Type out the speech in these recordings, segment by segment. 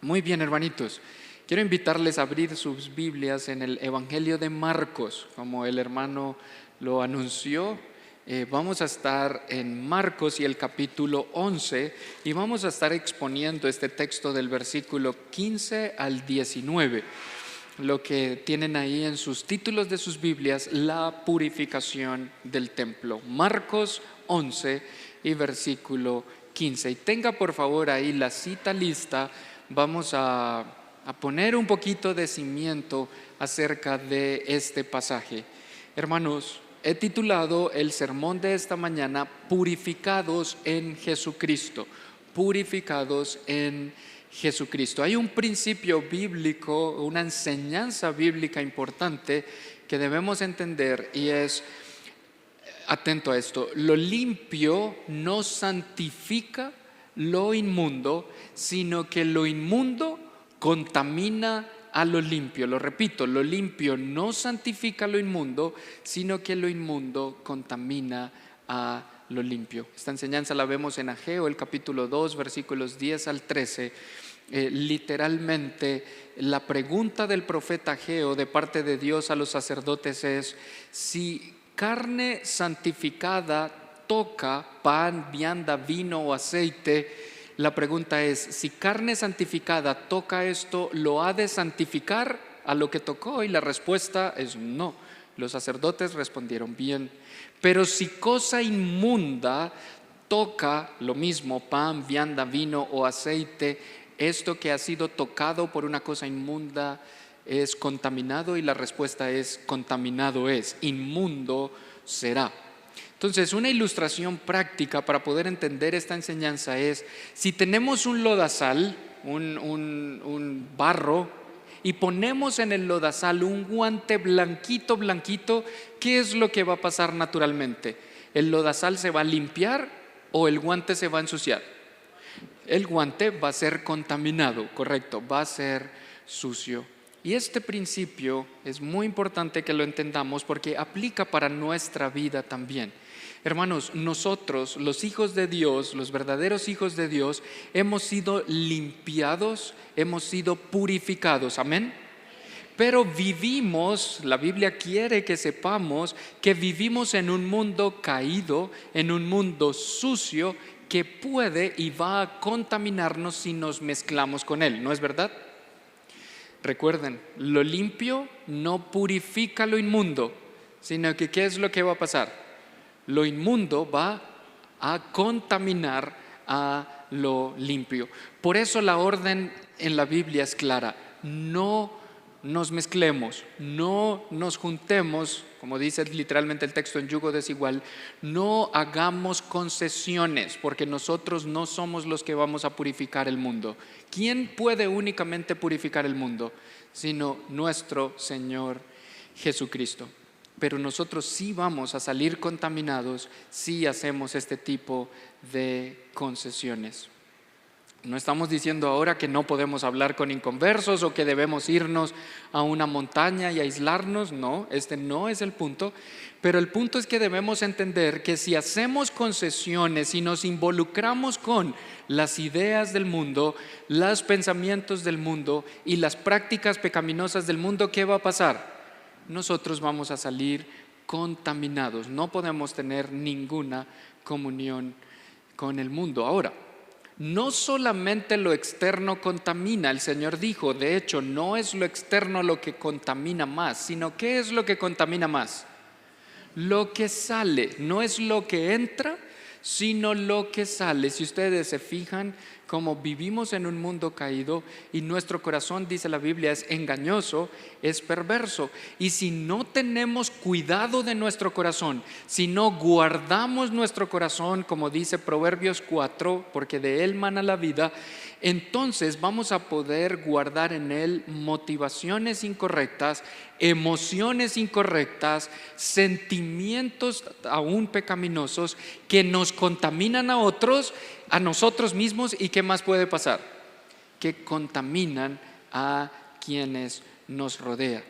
Muy bien, hermanitos. Quiero invitarles a abrir sus Biblias en el Evangelio de Marcos, como el hermano lo anunció. Vamos a estar en Marcos y el capítulo 11 y vamos a estar exponiendo este texto del versículo 15 al 19. Lo que tienen ahí en sus títulos de sus Biblias, la purificación del templo. Marcos 11 y versículo 15. Y tenga por favor ahí la cita lista. Vamos a poner un poquito de cimiento acerca de este pasaje. Hermanos, he titulado el sermón de esta mañana Purificados en Jesucristo. Purificados en Jesucristo. Hay un principio bíblico, una enseñanza bíblica importante que debemos entender y es, atento a esto, lo limpio no santifica lo inmundo, sino que lo inmundo contamina a lo limpio. Lo repito, lo limpio no santifica lo inmundo, sino que lo inmundo contamina a lo limpio. Esta enseñanza la vemos en Ageo, el capítulo 2, versículos 10 al 13. Literalmente, la pregunta del profeta Ageo de parte de Dios a los sacerdotes es: si carne santificada toca pan, vianda, vino o aceite, la pregunta es: si carne santificada toca esto, ¿lo ha de santificar a lo que tocó? Y la respuesta es no. Los sacerdotes respondieron bien. Pero si cosa inmunda toca lo mismo, pan, vianda, vino o aceite, esto que ha sido tocado por una cosa inmunda es contaminado, y la respuesta es: contaminado es, inmundo será. Entonces, una ilustración práctica para poder entender esta enseñanza es: si tenemos un lodazal, un barro, y ponemos en el lodazal un guante blanquito, ¿qué es lo que va a pasar naturalmente? ¿El lodazal se va a limpiar o el guante se va a ensuciar? El guante va a ser contaminado, correcto, va a ser sucio. Y este principio es muy importante que lo entendamos porque aplica para nuestra vida también. Hermanos, nosotros, los hijos de Dios, los verdaderos hijos de Dios, hemos sido limpiados, hemos sido purificados, amén. Pero vivimos, la Biblia quiere que sepamos que vivimos en un mundo caído, en un mundo sucio que puede y va a contaminarnos si nos mezclamos con él, ¿no es verdad? Recuerden, lo limpio no purifica lo inmundo, sino que ¿qué es lo que va a pasar? Lo inmundo va a contaminar a lo limpio. Por eso la orden en la Biblia es clara: no nos mezclemos, no nos juntemos, como dice literalmente el texto, en yugo desigual. No hagamos concesiones, porque nosotros no somos los que vamos a purificar el mundo. ¿Quién puede únicamente purificar el mundo? Sino nuestro Señor Jesucristo. Pero nosotros sí vamos a salir contaminados si hacemos este tipo de concesiones. No estamos diciendo ahora que no podemos hablar con inconversos o que debemos irnos a una montaña y aislarnos. No, este no es el punto. Pero el punto es que debemos entender que si hacemos concesiones y nos involucramos con las ideas del mundo, los pensamientos del mundo y las prácticas pecaminosas del mundo, ¿qué va a pasar? Nosotros vamos a salir contaminados. No podemos tener ninguna comunión con el mundo. Ahora, no solamente lo externo contamina, el Señor dijo, de hecho, no es lo externo lo que contamina más, sino ¿qué es lo que contamina más? Lo que sale, no es lo que entra, sino lo que sale. Si ustedes se fijan, como vivimos en un mundo caído y nuestro corazón, dice la Biblia, es engañoso, es perverso. Y si no tenemos cuidado de nuestro corazón, si no guardamos nuestro corazón, como dice Proverbios 4, porque de él mana la vida, entonces vamos a poder guardar en él motivaciones incorrectas, emociones incorrectas, sentimientos aún pecaminosos que nos contaminan a otros, a nosotros mismos. ¿Y qué más puede pasar? Que contaminan a quienes nos rodean.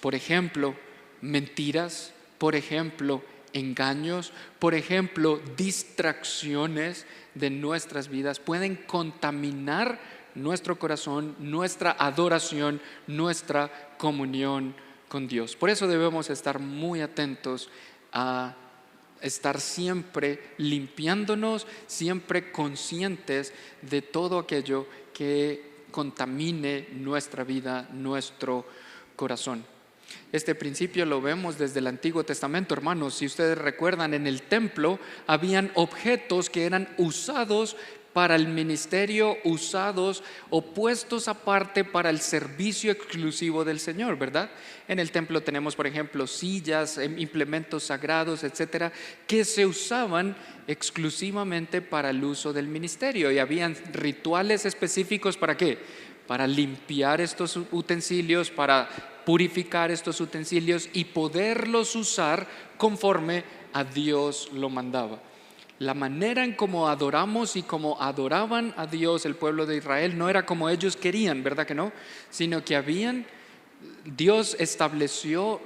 Por ejemplo, mentiras, por ejemplo, engaños, por ejemplo, distracciones de nuestras vidas pueden contaminar nuestro corazón, nuestra adoración, nuestra comunión con Dios. Por eso debemos estar muy atentos a estar siempre limpiándonos, siempre conscientes de todo aquello que contamine nuestra vida, nuestro corazón. Este principio lo vemos desde el Antiguo Testamento, hermanos. Si ustedes recuerdan, en el templo habían objetos que eran usados para el ministerio, usados o puestos aparte para el servicio exclusivo del Señor, ¿verdad? En el templo tenemos, por ejemplo, sillas, implementos sagrados, etcétera, que se usaban exclusivamente para el uso del ministerio. Y habían rituales específicos, ¿para qué? Para limpiar estos utensilios, para purificar estos utensilios y poderlos usar conforme a Dios lo mandaba. La manera en cómo adoramos y cómo adoraban a Dios el pueblo de Israel no era como ellos querían, ¿verdad que no? Sino que Dios estableció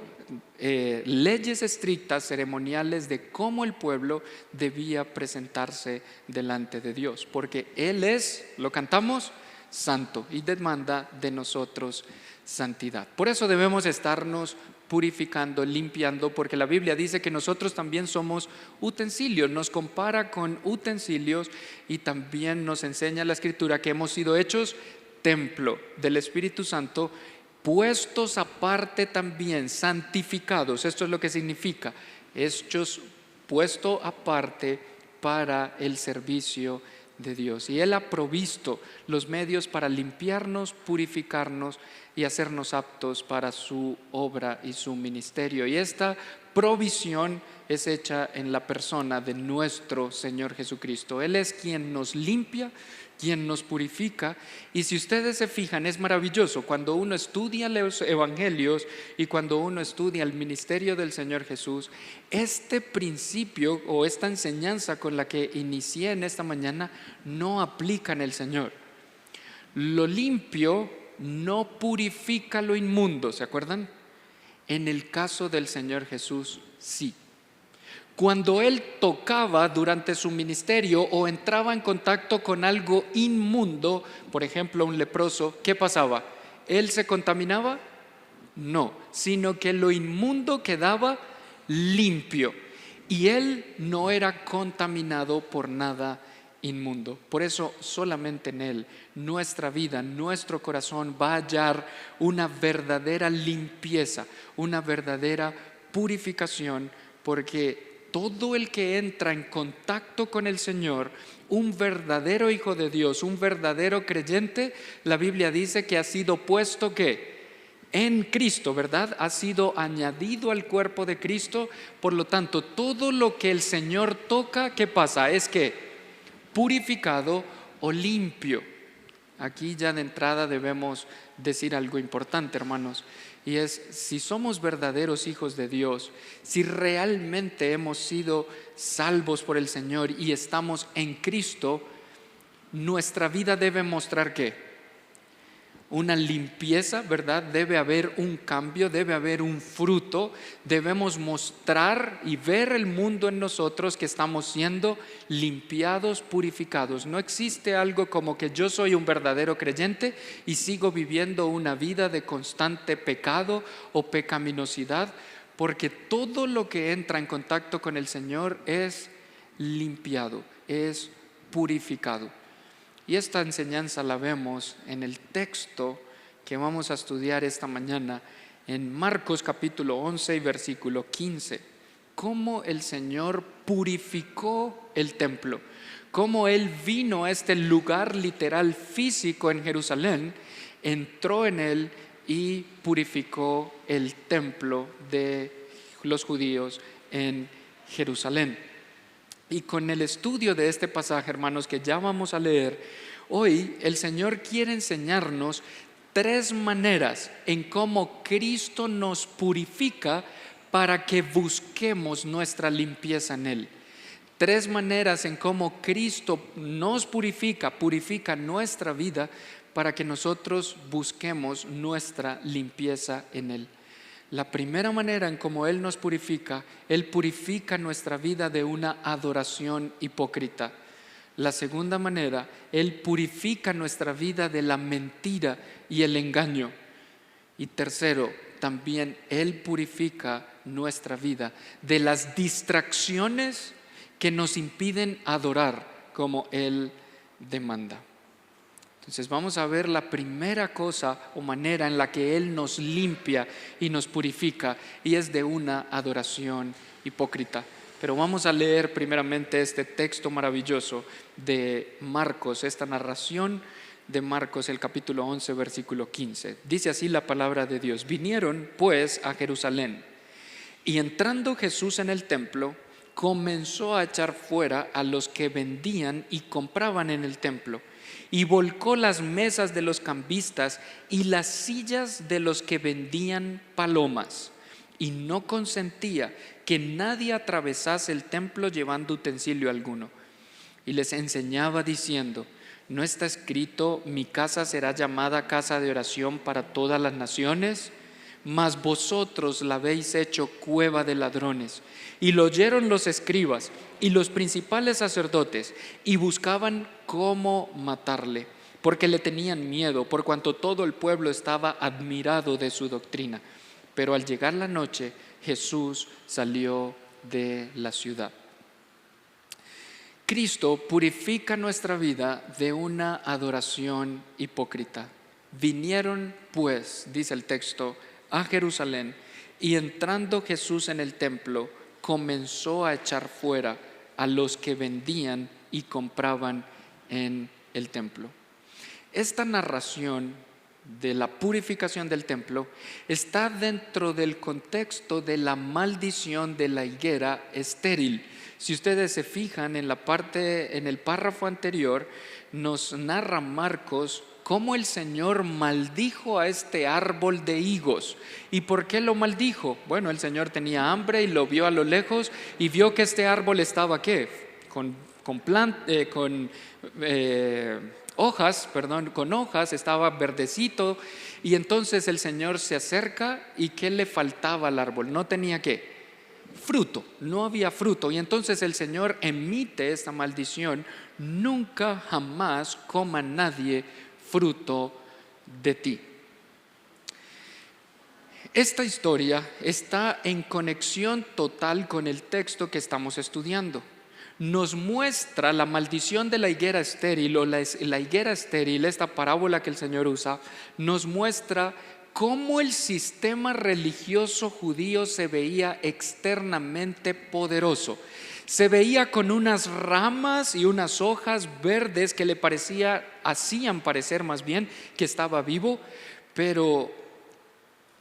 leyes estrictas, ceremoniales de cómo el pueblo debía presentarse delante de Dios, porque Él es, lo cantamos, santo y demanda de nosotros santidad. Por eso debemos estarnos purificando, limpiando, porque la Biblia dice que nosotros también somos utensilios, nos compara con utensilios y también nos enseña la Escritura que hemos sido hechos templo del Espíritu Santo, puestos aparte también, santificados. Esto es lo que significa, hechos puesto aparte para el servicio de Dios. Y Él ha provisto los medios para limpiarnos, purificarnos y hacernos aptos para su obra y su ministerio. Y esta provisión es hecha en la persona de nuestro Señor Jesucristo. Él es quien nos limpia, quien nos purifica. Y si ustedes se fijan, es maravilloso cuando uno estudia los evangelios y cuando uno estudia el ministerio del Señor Jesús, este principio o esta enseñanza con la que inicié en esta mañana no aplica en el Señor. Lo limpio no purifica lo inmundo, ¿se acuerdan? En el caso del Señor Jesús, sí. Cuando Él tocaba durante su ministerio o entraba en contacto con algo inmundo, por ejemplo un leproso, ¿qué pasaba? ¿Él se contaminaba? No, sino que lo inmundo quedaba limpio y Él no era contaminado por nada inmundo. Por eso solamente en Él nuestra vida, nuestro corazón va a hallar una verdadera limpieza, una verdadera purificación, porque todo el que entra en contacto con el Señor, un verdadero hijo de Dios, un verdadero creyente, la Biblia dice que ha sido puesto ¿qué? En Cristo, ¿verdad? Ha sido añadido al cuerpo de Cristo. Por lo tanto, todo lo que el Señor toca, ¿qué pasa? Es que purificado o limpio. Aquí ya de entrada debemos decir algo importante, hermanos, y es, si somos verdaderos hijos de Dios, si realmente hemos sido salvos por el Señor y estamos en Cristo, nuestra vida debe mostrar ¿qué? Una limpieza, ¿verdad? Debe haber un cambio, debe haber un fruto. Debemos mostrar y ver el mundo en nosotros que estamos siendo limpiados, purificados. No existe algo como que yo soy un verdadero creyente y sigo viviendo una vida de constante pecado o pecaminosidad, porque todo lo que entra en contacto con el Señor es limpiado, es purificado. Y esta enseñanza la vemos en el texto que vamos a estudiar esta mañana, en Marcos capítulo 11 y versículo 15. Cómo el Señor purificó el templo, cómo Él vino a este lugar literal físico en Jerusalén, entró en él y purificó el templo de los judíos en Jerusalén. Y con el estudio de este pasaje, hermanos, que ya vamos a leer, hoy el Señor quiere enseñarnos 3 maneras en cómo Cristo nos purifica para que busquemos nuestra limpieza en Él. 3 maneras en cómo Cristo nos purifica nuestra vida para que nosotros busquemos nuestra limpieza en Él. La primera manera en cómo Él nos purifica, Él purifica nuestra vida de una adoración hipócrita. La segunda manera, Él purifica nuestra vida de la mentira y el engaño. Y tercero, también Él purifica nuestra vida de las distracciones que nos impiden adorar como Él demanda. Entonces vamos a ver la primera cosa o manera en la que Él nos limpia y nos purifica, y es de una adoración hipócrita. Pero vamos a leer primeramente este texto maravilloso de Marcos, esta narración de Marcos, el capítulo 11, versículo 15. Dice así la palabra de Dios: vinieron pues a Jerusalén, y entrando Jesús en el templo, comenzó a echar fuera a los que vendían y compraban en el templo, y volcó las mesas de los cambistas y las sillas de los que vendían palomas, y no consentía que nadie atravesase el templo llevando utensilio alguno. Y les enseñaba diciendo: ¿no está escrito, mi casa será llamada casa de oración para todas las naciones? Mas vosotros la habéis hecho cueva de ladrones. Y lo oyeron los escribas y los principales sacerdotes, y buscaban cómo matarle, porque le tenían miedo, por cuanto todo el pueblo estaba admirado de su doctrina. Pero al llegar la noche, Jesús salió de la ciudad. Cristo purifica nuestra vida de una adoración hipócrita. Vinieron pues, dice el texto, a Jerusalén, y entrando Jesús en el templo, comenzó a echar fuera a los que vendían y compraban en el templo. Esta narración de la purificación del templo está dentro del contexto de la maldición de la higuera estéril. Si ustedes se fijan en el párrafo anterior, nos narra Marcos cómo el Señor maldijo a este árbol de higos. ¿Y por qué lo maldijo? Bueno, el Señor tenía hambre y lo vio a lo lejos y vio que este árbol estaba ¿qué? Con hojas, estaba verdecito, y entonces el Señor se acerca, y ¿qué le faltaba al árbol? No tenía ¿qué? Fruto, no había fruto, y entonces el Señor emite esta maldición: nunca jamás coma nadie fruto de ti. Esta historia está en conexión total con el texto que estamos estudiando. Nos muestra la maldición de la higuera estéril, o la higuera estéril, esta parábola que el Señor usa, nos muestra cómo el sistema religioso judío se veía externamente poderoso. Se veía con unas ramas y unas hojas verdes que hacían parecer más bien que estaba vivo, pero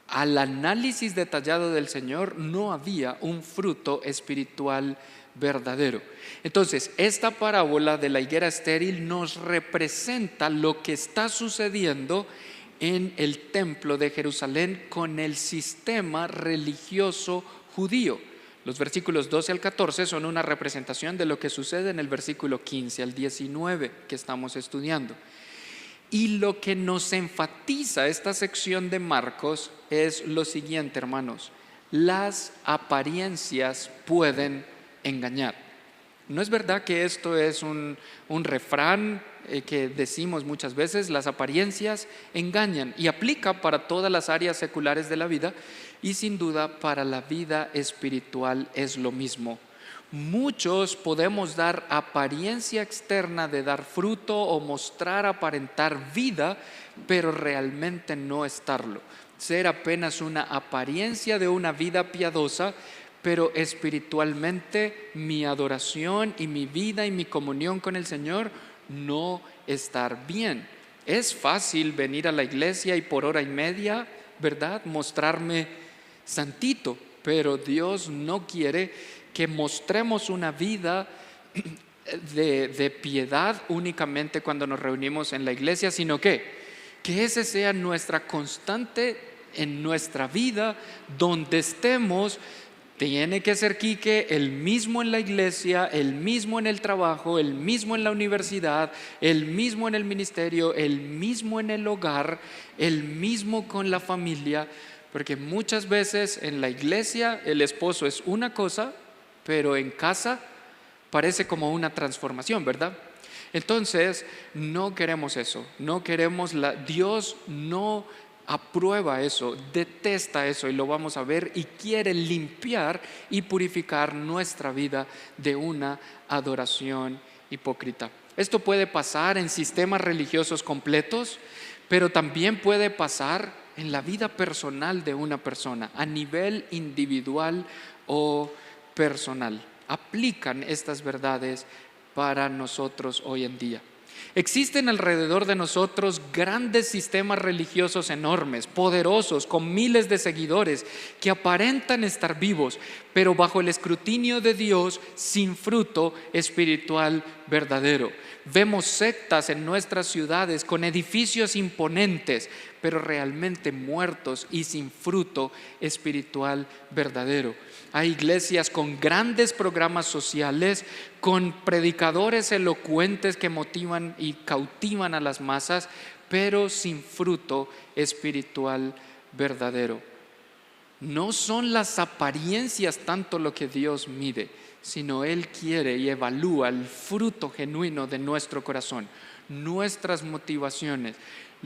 al análisis detallado del Señor no había un fruto espiritual verdadero. Entonces, esta parábola de la higuera estéril nos representa lo que está sucediendo en el templo de Jerusalén con el sistema religioso judío. Los versículos 12 al 14 son una representación de lo que sucede en el versículo 15 al 19 que estamos estudiando. Y lo que nos enfatiza esta sección de Marcos es lo siguiente, hermanos: las apariencias pueden engañar. ¿No es verdad que esto es un refrán que decimos muchas veces? Las apariencias engañan, y aplica para todas las áreas seculares de la vida, y sin duda para la vida espiritual es lo mismo. Muchos podemos dar apariencia externa de dar fruto o mostrar, aparentar vida, pero realmente no estarlo. Ser apenas una apariencia de una vida piadosa, pero espiritualmente mi adoración y mi vida y mi comunión con el Señor no estar bien. Es fácil venir a la iglesia y por hora y media, ¿verdad?, mostrarme santito, pero Dios no quiere que mostremos una vida de piedad únicamente cuando nos reunimos en la iglesia, sino que ese sea nuestra constante en nuestra vida, donde estemos. Tiene que ser Quique el mismo en la iglesia, el mismo en el trabajo, el mismo en la universidad, el mismo en el ministerio, el mismo en el hogar, el mismo con la familia, porque muchas veces en la iglesia el esposo es una cosa, pero en casa parece como una transformación, ¿verdad? Entonces, no queremos eso, no queremos Dios no aprueba eso, detesta eso y lo vamos a ver y quiere limpiar y purificar nuestra vida de una adoración hipócrita. Esto puede pasar en sistemas religiosos completos, pero también puede pasar en la vida personal de una persona, a nivel individual o personal. Aplican estas verdades para nosotros hoy en día. Existen alrededor de nosotros grandes sistemas religiosos enormes, poderosos, con miles de seguidores que aparentan estar vivos, pero bajo el escrutinio de Dios, sin fruto espiritual verdadero. Vemos sectas en nuestras ciudades con edificios imponentes, pero realmente muertos y sin fruto espiritual verdadero. Hay iglesias con grandes programas sociales, con predicadores elocuentes que motivan y cautivan a las masas, pero sin fruto espiritual verdadero. No son las apariencias tanto lo que Dios mide, sino Él quiere y evalúa el fruto genuino de nuestro corazón, nuestras motivaciones.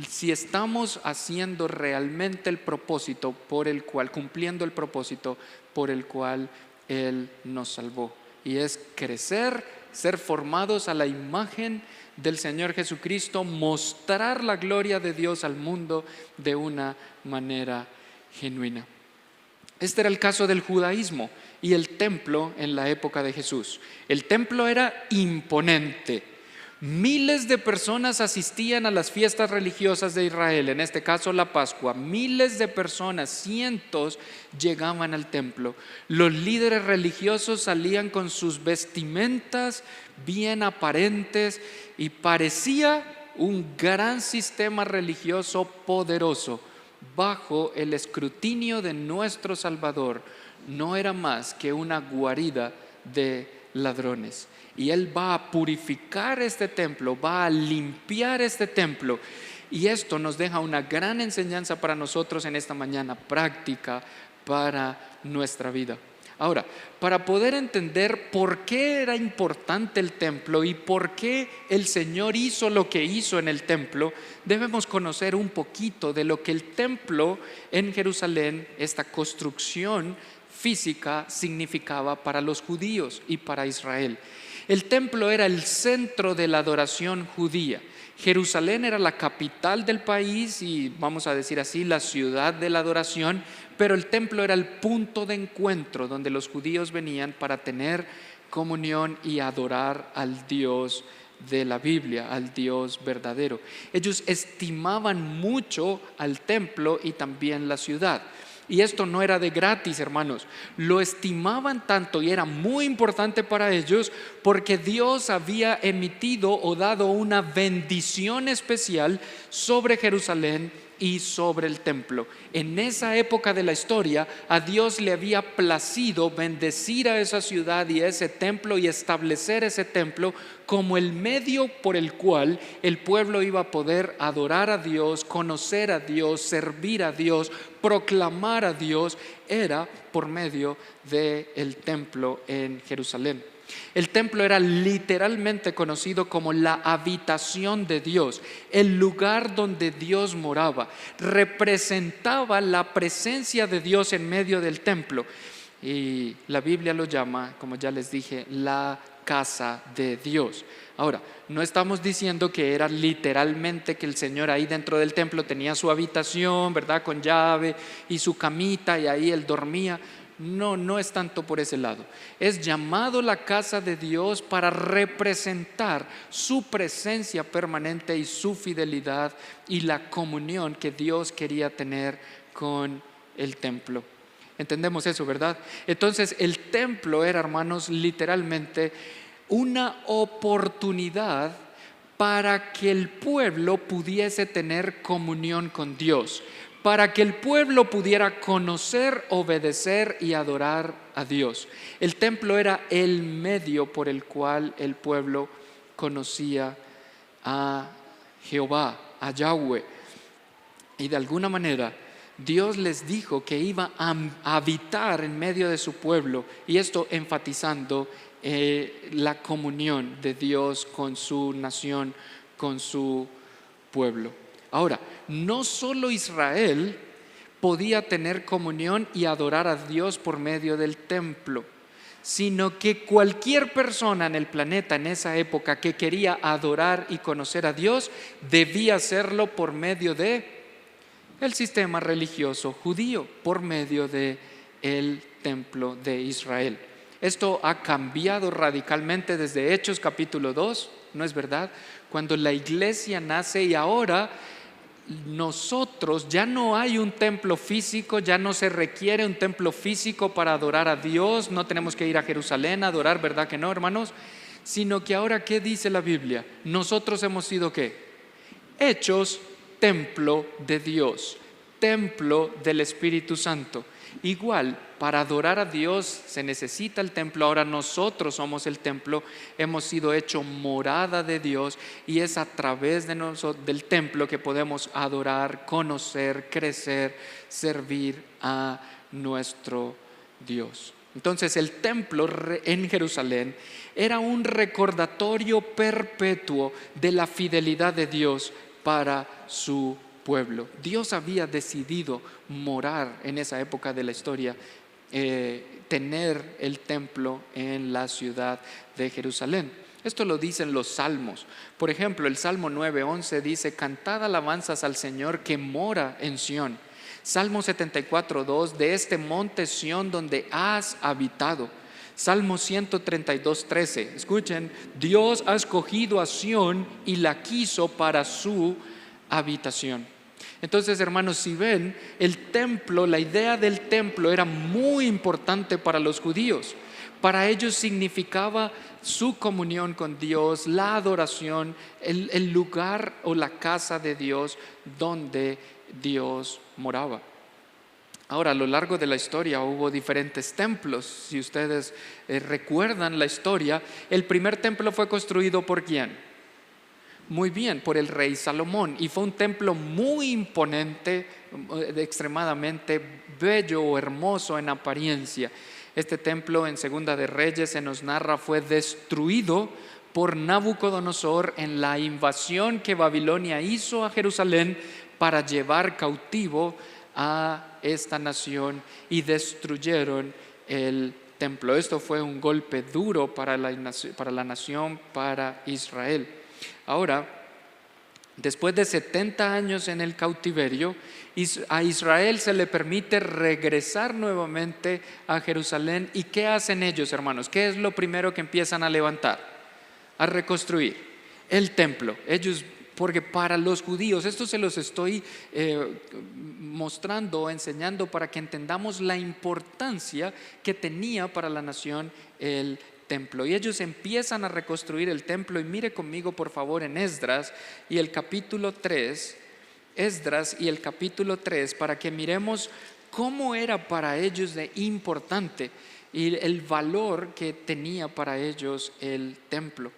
Si estamos haciendo realmente el propósito por el cual, cumpliendo el propósito por el cual Él nos salvó. Y es crecer, ser formados a la imagen del Señor Jesucristo, mostrar la gloria de Dios al mundo de una manera genuina. Este era el caso del judaísmo y el templo en la época de Jesús. El templo era imponente. Miles de personas asistían a las fiestas religiosas de Israel, en este caso la Pascua. Miles de personas, cientos, llegaban al templo. Los líderes religiosos salían con sus vestimentas bien aparentes y parecía un gran sistema religioso poderoso. Bajo el escrutinio de nuestro Salvador, no era más que una guarida de ladrones. Y Él va a purificar este templo, va a limpiar este templo. Y esto nos deja una gran enseñanza para nosotros en esta mañana, práctica para nuestra vida. Ahora, para poder entender por qué era importante el templo y por qué el Señor hizo lo que hizo en el templo, debemos conocer un poquito de lo que el templo en Jerusalén, esta construcción física, significaba para los judíos y para Israel. El templo era el centro de la adoración judía. Jerusalén era la capital del país y, vamos a decir así, la ciudad de la adoración, pero el templo era el punto de encuentro donde los judíos venían para tener comunión y adorar al Dios de la Biblia, al Dios verdadero. Ellos estimaban mucho al templo y también la ciudad. Y esto no era de gratis, hermanos. Lo estimaban tanto y era muy importante para ellos porque Dios había emitido o dado una bendición especial sobre Jerusalén y sobre el templo. En esa época de la historia, a Dios le había placido bendecir a esa ciudad y a ese templo y establecer ese templo como el medio por el cual el pueblo iba a poder adorar a Dios, conocer a Dios, servir a Dios, proclamar a Dios, era por medio del templo en Jerusalén. El templo era literalmente conocido como la habitación de Dios, el lugar donde Dios moraba. Representaba la presencia de Dios en medio del templo. Y la Biblia lo llama, como ya les dije, la casa de Dios. Ahora, no estamos diciendo que era literalmente que el Señor ahí dentro del templo tenía su habitación, ¿verdad? Con llave y su camita y ahí Él dormía. No, no es tanto por ese lado. Es llamado la casa de Dios para representar su presencia permanente y su fidelidad y la comunión que Dios quería tener con el templo. Entendemos eso, ¿verdad? Entonces el templo era, hermanos, literalmente una oportunidad para que el pueblo pudiese tener comunión con Dios, para que el pueblo pudiera conocer, obedecer y adorar a Dios. El templo era el medio por el cual el pueblo conocía a Jehová, a Yahweh. Y de alguna manera Dios les dijo que iba a habitar en medio de su pueblo, y esto enfatizando la comunión de Dios con su nación, con su pueblo. Ahora, no solo Israel podía tener comunión y adorar a Dios por medio del templo, sino que cualquier persona en el planeta en esa época que quería adorar y conocer a Dios debía hacerlo por medio de el sistema religioso judío, por medio de el templo de Israel. Esto ha cambiado radicalmente desde Hechos capítulo 2, ¿no es verdad? Cuando la iglesia nace y ahora nosotros ya no hay un templo físico, ya no se requiere un templo físico para adorar a Dios, no tenemos que ir a Jerusalén a adorar, ¿verdad que no, hermanos? Sino que ahora, ¿qué dice la Biblia? Nosotros hemos sido ¿qué? Hechos templo de Dios, templo del Espíritu Santo. Igual, para adorar a Dios se necesita el templo. Ahora nosotros somos el templo, hemos sido hecho morada de Dios y es a través de del templo que podemos adorar, conocer, crecer, servir a nuestro Dios. Entonces el templo en Jerusalén era un recordatorio perpetuo de la fidelidad de Dios para su pueblo. Dios había decidido morar en esa época de la historia, tener el templo en la ciudad de Jerusalén. Esto lo dicen los salmos. Por ejemplo, el Salmo 9:11 dice: cantad alabanzas al Señor que mora en Sión. Salmo 74:2: de este monte Sión donde has habitado. Salmo 132:13, escuchen: Dios ha escogido a Sión y la quiso para su habitación. Entonces, hermanos, si ven, el templo, la idea del templo era muy importante para los judíos. Para ellos significaba su comunión con Dios, la adoración, el lugar o la casa de Dios donde Dios moraba. Ahora, a lo largo de la historia hubo diferentes templos. Si ustedes recuerdan la historia, el primer templo fue construido ¿por quién? Muy bien, por el rey Salomón, y fue un templo muy imponente, extremadamente bello o hermoso en apariencia. Este templo en Segunda de Reyes se nos narra fue destruido por Nabucodonosor en la invasión que Babilonia hizo a Jerusalén para llevar cautivo a esta nación, y destruyeron el templo. Esto fue un golpe duro para la nación, para Israel. Ahora, después de 70 años en el cautiverio, a Israel se le permite regresar nuevamente a Jerusalén. ¿Y qué hacen ellos, hermanos? ¿Qué es lo primero que empiezan a levantar? A reconstruir el templo. Ellos, porque para los judíos, esto se los estoy mostrando, enseñando para que entendamos la importancia que tenía para la nación el templo. Y ellos empiezan a reconstruir el templo. Y mire conmigo por favor en Esdras y el capítulo 3, para que miremos cómo era para ellos de importante y el valor que tenía para ellos el templo.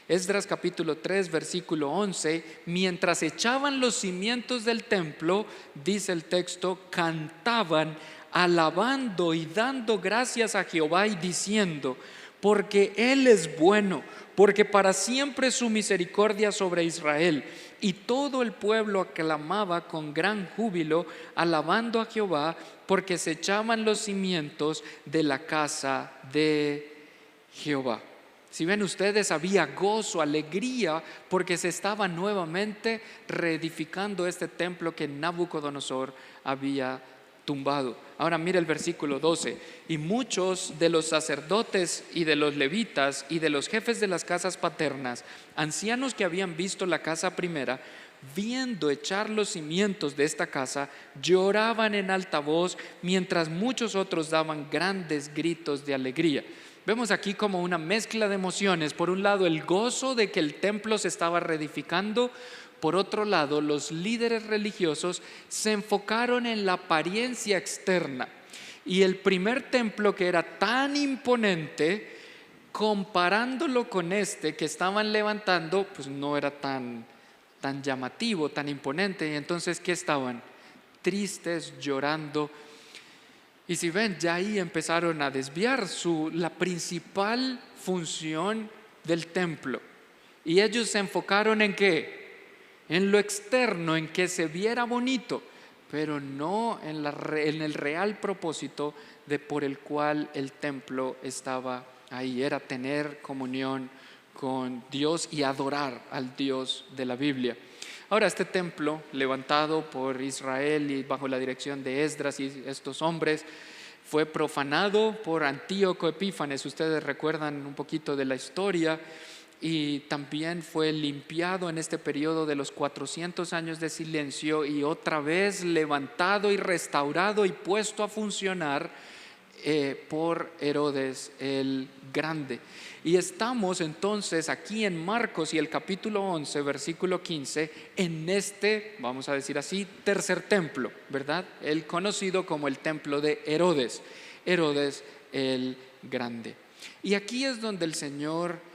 Esdras capítulo 3 versículo 11: mientras echaban los cimientos del templo, dice el texto, cantaban alabando y dando gracias a Jehová y diciendo: porque Él es bueno, porque para siempre es su misericordia sobre Israel. Y todo el pueblo aclamaba con gran júbilo, alabando a Jehová, porque se echaban los cimientos de la casa de Jehová. Si ven ustedes, había gozo, alegría, porque se estaba nuevamente reedificando este templo que Nabucodonosor había tumbado. Ahora mira el versículo 12: y muchos de los sacerdotes y de los levitas y de los jefes de las casas paternas, ancianos que habían visto la casa primera, viendo echar los cimientos de esta casa, lloraban en alta voz, mientras muchos otros daban grandes gritos de alegría. Vemos aquí como una mezcla de emociones. Por un lado, el gozo de que el templo se estaba reedificando. Por otro lado, los líderes religiosos se enfocaron en la apariencia externa. Y el primer templo, que era tan imponente, comparándolo con este que estaban levantando, pues no era tan llamativo, tan imponente. Y entonces, ¿qué estaban? Tristes, llorando. Y si ven, ya ahí empezaron a desviar la principal función del templo. Y ellos se enfocaron ¿en qué? En lo externo, en que se viera bonito, pero no en el real propósito por el cual el templo estaba ahí. Era tener comunión con Dios y adorar al Dios de la Biblia. Ahora, este templo, levantado por Israel y bajo la dirección de Esdras y estos hombres, fue profanado por Antíoco Epífanes. Ustedes recuerdan un poquito de la historia. Y también fue limpiado en este periodo de los 400 años de silencio y otra vez levantado y restaurado y puesto a funcionar por Herodes el Grande. Y estamos entonces aquí en Marcos y el capítulo 11, versículo 15, en este, vamos a decir así, tercer templo, ¿verdad? El conocido como el templo de Herodes, Herodes el Grande. Y aquí es donde el Señor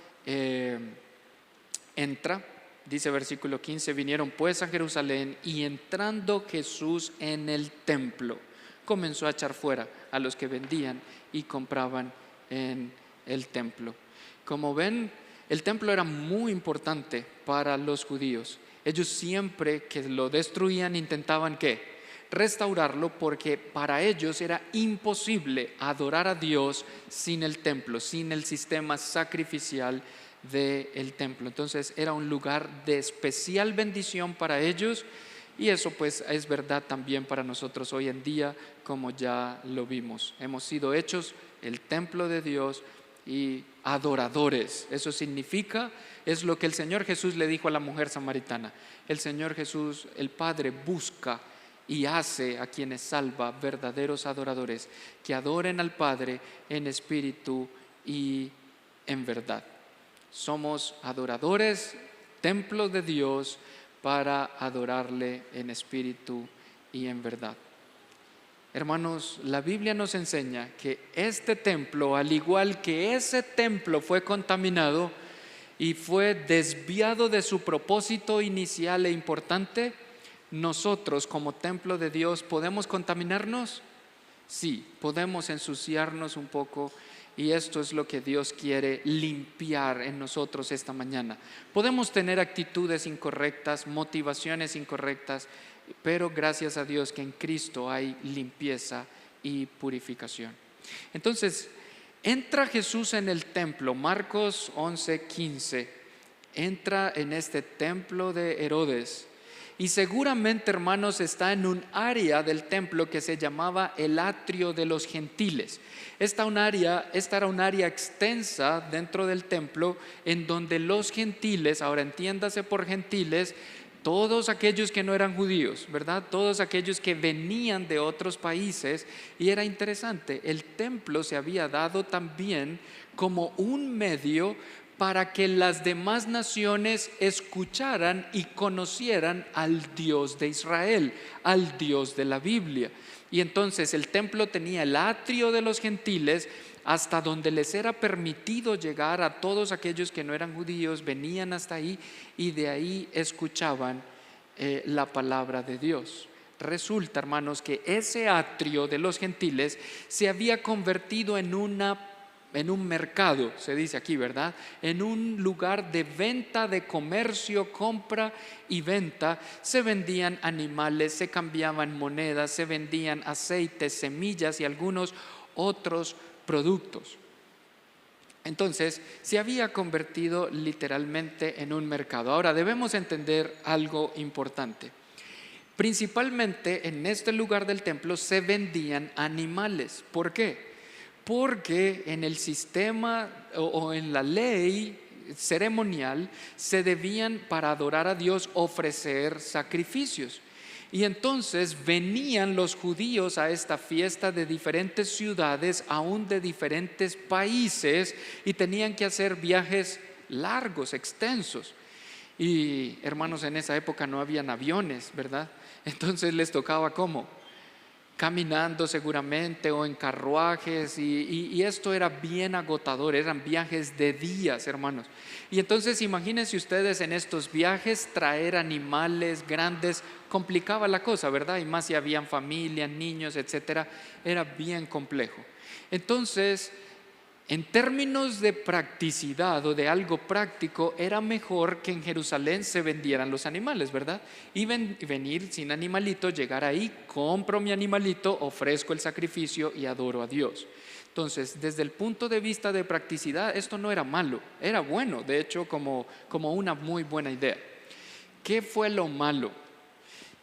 entra, dice versículo 15, vinieron pues a Jerusalén y entrando Jesús en el templo, comenzó a echar fuera a los que vendían y compraban en el templo. Como ven, el templo era muy importante para los judíos. Ellos siempre que lo destruían intentaban ¿qué? Restaurarlo, porque para ellos era imposible adorar a Dios sin el templo, sin el sistema sacrificial del templo. Entonces era un lugar de especial bendición para ellos, y eso pues es verdad también para nosotros hoy en día, como ya lo vimos. Hemos sido hechos el templo de Dios y adoradores. Eso significa, es lo que el Señor Jesús le dijo a la mujer samaritana. El Señor Jesús, el Padre, busca y hace a quienes salva verdaderos adoradores, que adoren al Padre en espíritu y en verdad. Somos adoradores, templos de Dios, para adorarle en espíritu y en verdad. Hermanos, la Biblia nos enseña que este templo, al igual que ese templo fue contaminado y fue desviado de su propósito inicial e importante, nosotros como templo de Dios, ¿podemos contaminarnos? Sí, podemos ensuciarnos un poco, y esto es lo que Dios quiere limpiar en nosotros esta mañana. Podemos tener actitudes incorrectas, motivaciones incorrectas, pero gracias a Dios que en Cristo hay limpieza y purificación. Entonces, entra Jesús en el templo, Marcos 11:15, entra en este templo de Herodes. Y seguramente, hermanos, está en un área del templo que se llamaba el atrio de los gentiles. Esta era un área extensa dentro del templo en donde los gentiles, ahora entiéndase por gentiles, todos aquellos que no eran judíos, ¿verdad? Todos aquellos que venían de otros países. Y era interesante, el templo se había dado también como un medio para que las demás naciones escucharan y conocieran al Dios de Israel, al Dios de la Biblia. Y entonces el templo tenía el atrio de los gentiles, hasta donde les era permitido llegar a todos aquellos que no eran judíos, venían hasta ahí y de ahí escuchaban la palabra de Dios. Resulta, hermanos, que ese atrio de los gentiles se había convertido en un mercado, se dice aquí, ¿verdad? En un lugar de venta, de comercio, compra y venta. Se vendían animales, se cambiaban monedas, se vendían aceites, semillas y algunos otros productos. Entonces, se había convertido literalmente en un mercado. Ahora, debemos entender algo importante. Principalmente en este lugar del templo se vendían animales. ¿Por qué? Porque en el sistema o en la ley ceremonial se debían, para adorar a Dios, ofrecer sacrificios. Y entonces venían los judíos a esta fiesta de diferentes ciudades, aún de diferentes países, y tenían que hacer viajes largos, extensos. Y hermanos, en esa época no habían aviones, ¿verdad? Entonces les tocaba ¿cómo? caminando seguramente o en carruajes y esto era bien agotador, eran viajes de días, hermanos. Y entonces imagínense ustedes en estos viajes traer animales grandes, complicaba la cosa, ¿verdad? Y más si habían familia, niños, etcétera, era bien complejo. Entonces, en términos de practicidad o de algo práctico, era mejor que en Jerusalén se vendieran los animales, ¿verdad? Y venir sin animalito, llegar ahí, compro mi animalito, ofrezco el sacrificio y adoro a Dios. Entonces, desde el punto de vista de practicidad, esto no era malo, era bueno, de hecho, como una muy buena idea. ¿Qué fue lo malo?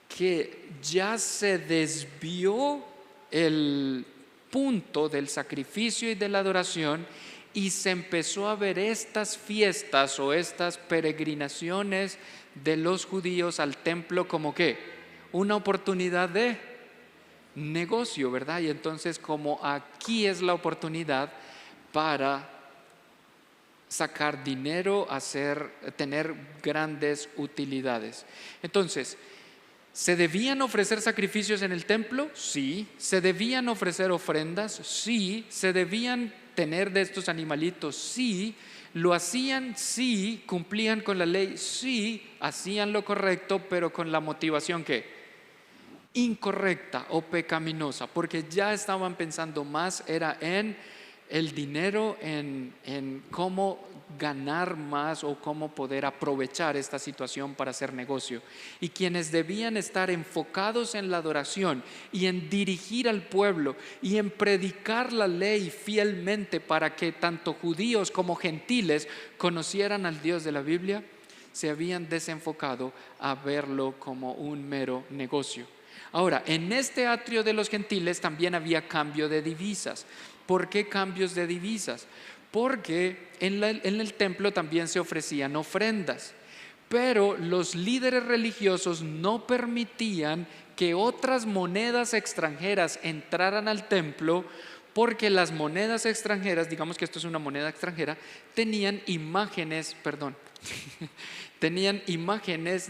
Que ya se desvió el punto del sacrificio y de la adoración y se empezó a ver estas fiestas o estas peregrinaciones de los judíos al templo como que una oportunidad de negocio, ¿verdad? Y entonces como aquí es la oportunidad para sacar dinero, tener grandes utilidades. Entonces, ¿se debían ofrecer sacrificios en el templo? Sí. ¿Se debían ofrecer ofrendas? Sí. ¿Se debían tener de estos animalitos? Sí. ¿Lo hacían? Sí. ¿Cumplían con la ley? Sí. Hacían lo correcto, pero con la motivación ¿qué? Incorrecta o pecaminosa, porque ya estaban pensando más era en el dinero, en cómo ganar más o cómo poder aprovechar esta situación para hacer negocio. Y quienes debían estar enfocados en la adoración y en dirigir al pueblo y en predicar la ley fielmente para que tanto judíos como gentiles conocieran al Dios de la Biblia, se habían desenfocado a verlo como un mero negocio. Ahora, en este atrio de los gentiles también había cambio de divisas. ¿Por qué cambios de divisas? Porque en el templo también se ofrecían ofrendas, pero los líderes religiosos no permitían que otras monedas extranjeras entraran al templo, porque las monedas extranjeras, digamos que esto es una moneda extranjera, tenían imágenes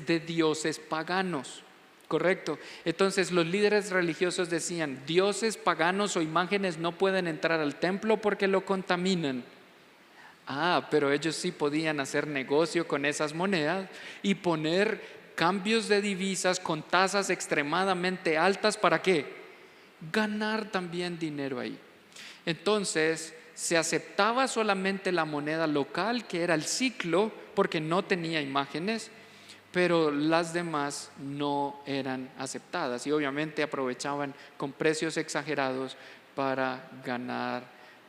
de dioses paganos. Correcto. Entonces los líderes religiosos decían, dioses paganos o imágenes no pueden entrar al templo porque lo contaminan. Pero ellos sí podían hacer negocio con esas monedas y poner cambios de divisas con tasas extremadamente altas. ¿Para qué? Ganar también dinero ahí. Entonces se aceptaba solamente la moneda local, que era el siclo, porque no tenía imágenes, pero las demás no eran aceptadas y obviamente aprovechaban con precios exagerados para ganar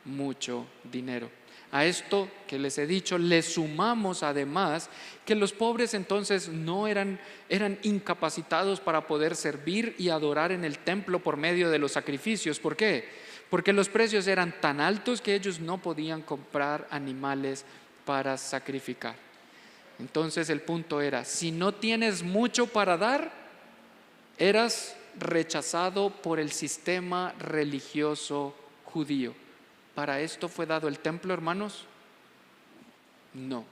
mucho dinero. A esto que les he dicho le sumamos además que los pobres entonces eran incapacitados para poder servir y adorar en el templo por medio de los sacrificios. ¿Por qué? Porque los precios eran tan altos que ellos no podían comprar animales para sacrificar. Entonces el punto era, si no tienes mucho para dar, eras rechazado por el sistema religioso judío. ¿Para esto fue dado el templo, hermanos? No,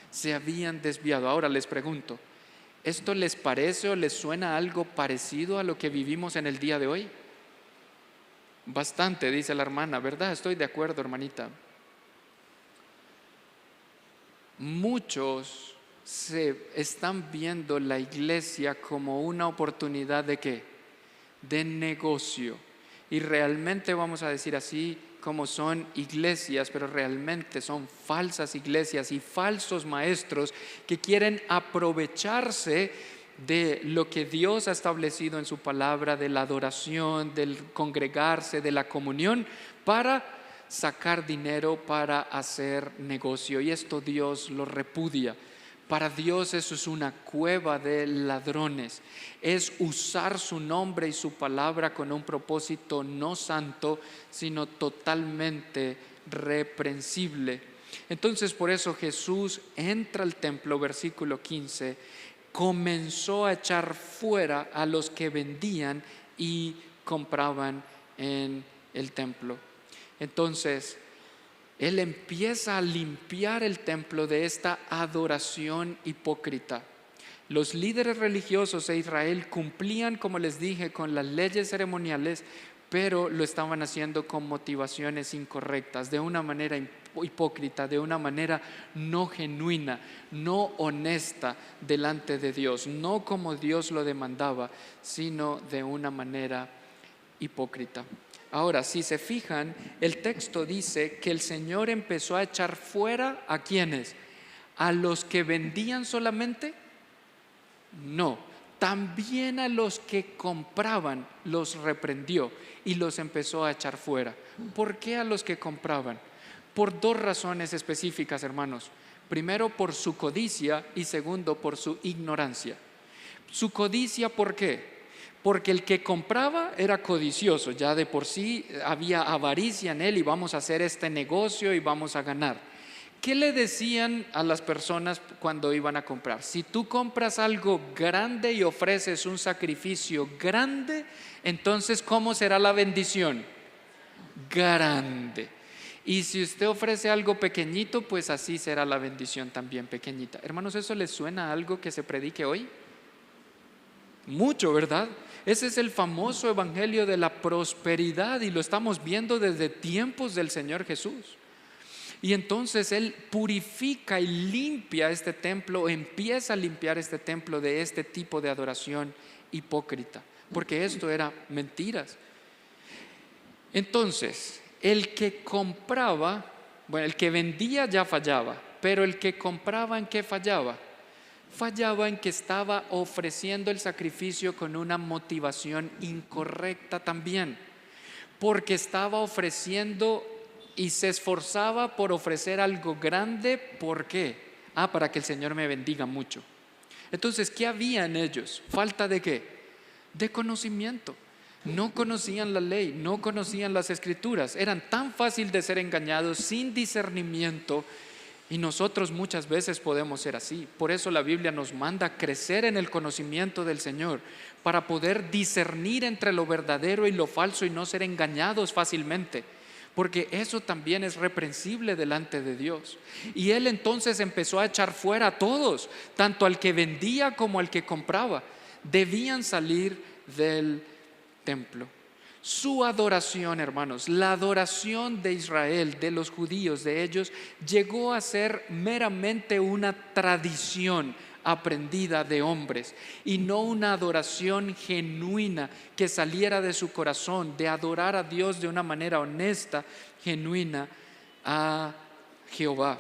se habían desviado. Ahora les pregunto, ¿esto les parece o les suena algo parecido a lo que vivimos en el día de hoy? Bastante, dice la hermana, ¿verdad? Estoy de acuerdo, hermanita. Muchos se están viendo la iglesia como una oportunidad ¿de qué? De negocio. Y realmente vamos a decir así, como son iglesias, pero realmente son falsas iglesias y falsos maestros que quieren aprovecharse de lo que Dios ha establecido en su palabra, de la adoración, del congregarse, de la comunión, para sacar dinero, para hacer negocio. Y esto Dios lo repudia. Para Dios eso es una cueva de ladrones, es usar su nombre y su palabra con un propósito no santo, sino totalmente reprensible. Entonces por eso Jesús entra al templo, versículo 15, comenzó a echar fuera a los que vendían y compraban en el templo. Entonces Él empieza a limpiar el templo de esta adoración hipócrita. Los líderes religiosos de Israel cumplían, como les dije, con las leyes ceremoniales, pero lo estaban haciendo con motivaciones incorrectas, de una manera hipócrita, de una manera no genuina, no honesta delante de Dios, no como Dios lo demandaba, sino de una manera hipócrita. Ahora, si se fijan, el texto dice que el Señor empezó a echar fuera ¿a quiénes? ¿A los que vendían solamente? No, también a los que compraban los reprendió y los empezó a echar fuera. ¿Por qué a los que compraban? Por dos razones específicas, hermanos. Primero, por su codicia, y segundo, por su ignorancia. Su codicia, ¿por qué? Porque el que compraba era codicioso, ya de por sí había avaricia en él y vamos a hacer este negocio y vamos a ganar. ¿Qué le decían a las personas cuando iban a comprar? Si tú compras algo grande y ofreces un sacrificio grande, entonces ¿cómo será la bendición? Grande. Y si usted ofrece algo pequeñito, pues así será la bendición también pequeñita. Hermanos, ¿eso les suena a algo que se predique hoy? Mucho, ¿verdad? Ese es el famoso evangelio de la prosperidad y lo estamos viendo desde tiempos del Señor Jesús. Y entonces Él purifica y limpia este templo, empieza a limpiar este templo de este tipo de adoración hipócrita, porque esto era mentiras. Entonces, el que compraba, bueno, el que vendía ya fallaba, pero el que compraba, ¿en qué fallaba? Fallaba en que estaba ofreciendo el sacrificio con una motivación incorrecta también, porque estaba ofreciendo y se esforzaba por ofrecer algo grande. ¿Por qué? Para que el Señor me bendiga mucho. Entonces, ¿qué había en ellos? ¿Falta de qué? De conocimiento. No conocían la ley, no conocían las escrituras, eran tan fácil de ser engañados sin discernimiento. Y nosotros muchas veces podemos ser así. Por eso la Biblia nos manda a crecer en el conocimiento del Señor, para poder discernir entre lo verdadero y lo falso y no ser engañados fácilmente, porque eso también es reprensible delante de Dios. Y Él entonces empezó a echar fuera a todos, tanto al que vendía como al que compraba. Debían salir del templo. Su adoración, hermanos, la adoración de Israel, de los judíos, de ellos, llegó a ser meramente una tradición aprendida de hombres y no una adoración genuina que saliera de su corazón, de adorar a Dios de una manera honesta, genuina a Jehová.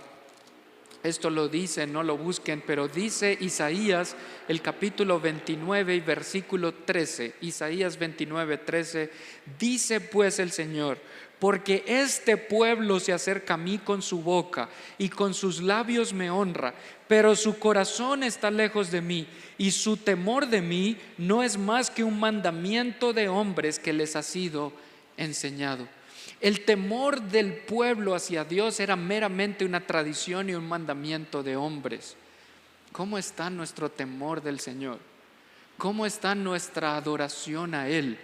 Esto lo dice, no lo busquen, pero dice Isaías, el capítulo 29 y versículo 13. Isaías 29, 13, dice pues el Señor: porque este pueblo se acerca a mí con su boca y con sus labios me honra, pero su corazón está lejos de mí y su temor de mí no es más que un mandamiento de hombres que les ha sido enseñado. El temor del pueblo hacia Dios era meramente una tradición y un mandamiento de hombres. ¿Cómo está nuestro temor del Señor? ¿Cómo está nuestra adoración a Él?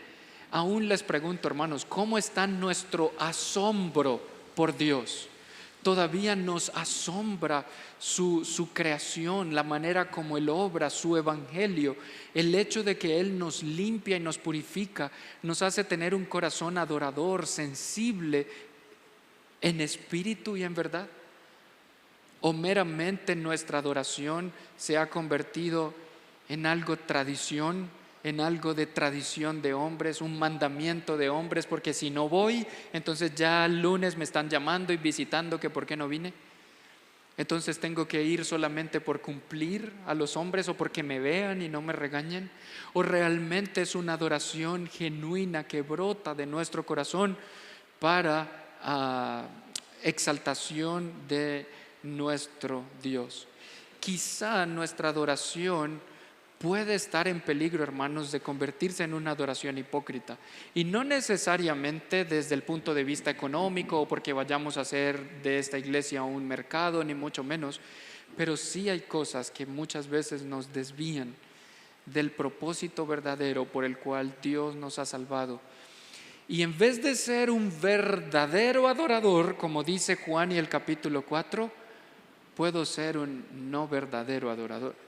Aún les pregunto, hermanos, ¿cómo está nuestro asombro por Dios? Todavía nos asombra su creación, la manera como Él obra, su evangelio. El hecho de que Él nos limpia y nos purifica nos hace tener un corazón adorador, sensible en espíritu y en verdad. ¿O meramente nuestra adoración se ha convertido en algo tradición, en algo de tradición de hombres, un mandamiento de hombres? Porque si no voy, entonces ya el lunes me están llamando y visitando que por qué no vine. Entonces tengo que ir solamente por cumplir a los hombres o porque me vean y no me regañen. ¿O realmente es una adoración genuina que brota de nuestro corazón para exaltación de nuestro Dios? Quizá nuestra adoración puede estar en peligro, hermanos, de convertirse en una adoración hipócrita. Y no necesariamente desde el punto de vista económico o porque vayamos a hacer de esta iglesia un mercado, ni mucho menos. Pero sí hay cosas que muchas veces nos desvían del propósito verdadero por el cual Dios nos ha salvado. Y en vez de ser un verdadero adorador, como dice Juan y el capítulo 4, puedo ser un no verdadero adorador.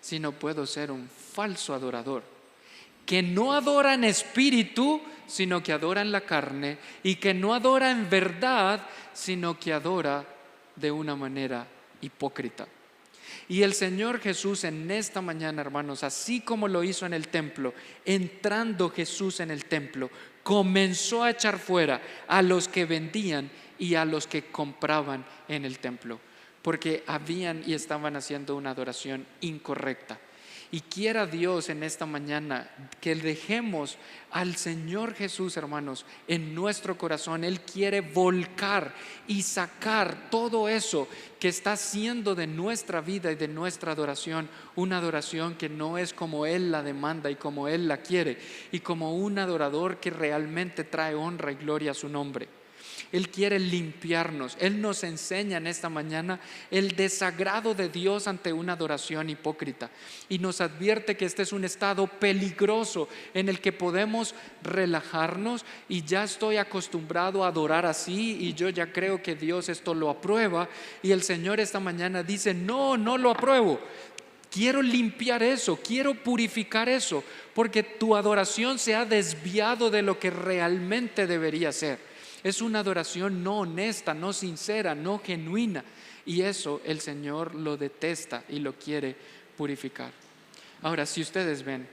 sino puedo ser un falso adorador, que no adora en espíritu, sino que adora en la carne, y que no adora en verdad, sino que adora de una manera hipócrita. Y el Señor Jesús en esta mañana, hermanos, así como lo hizo en el templo, entrando Jesús en el templo, comenzó a echar fuera a los que vendían y a los que compraban en el templo, porque habían y estaban haciendo una adoración incorrecta. Y quiera Dios en esta mañana que dejemos al Señor Jesús, hermanos, en nuestro corazón. Él quiere volcar y sacar todo eso que está haciendo de nuestra vida y de nuestra adoración una adoración que no es como Él la demanda y como Él la quiere, y como un adorador que realmente trae honra y gloria a su nombre. Él quiere limpiarnos. Él nos enseña en esta mañana el desagrado de Dios ante una adoración hipócrita, y nos advierte que este es un estado peligroso en el que podemos relajarnos y ya estoy acostumbrado a adorar así y yo ya creo que Dios esto lo aprueba, y el Señor esta mañana dice: no, no lo apruebo. Quiero limpiar eso, quiero purificar eso, porque tu adoración se ha desviado de lo que realmente debería ser. Es una adoración no honesta, no sincera, no genuina, y eso el Señor lo detesta y lo quiere purificar. Ahora, si ustedes ven,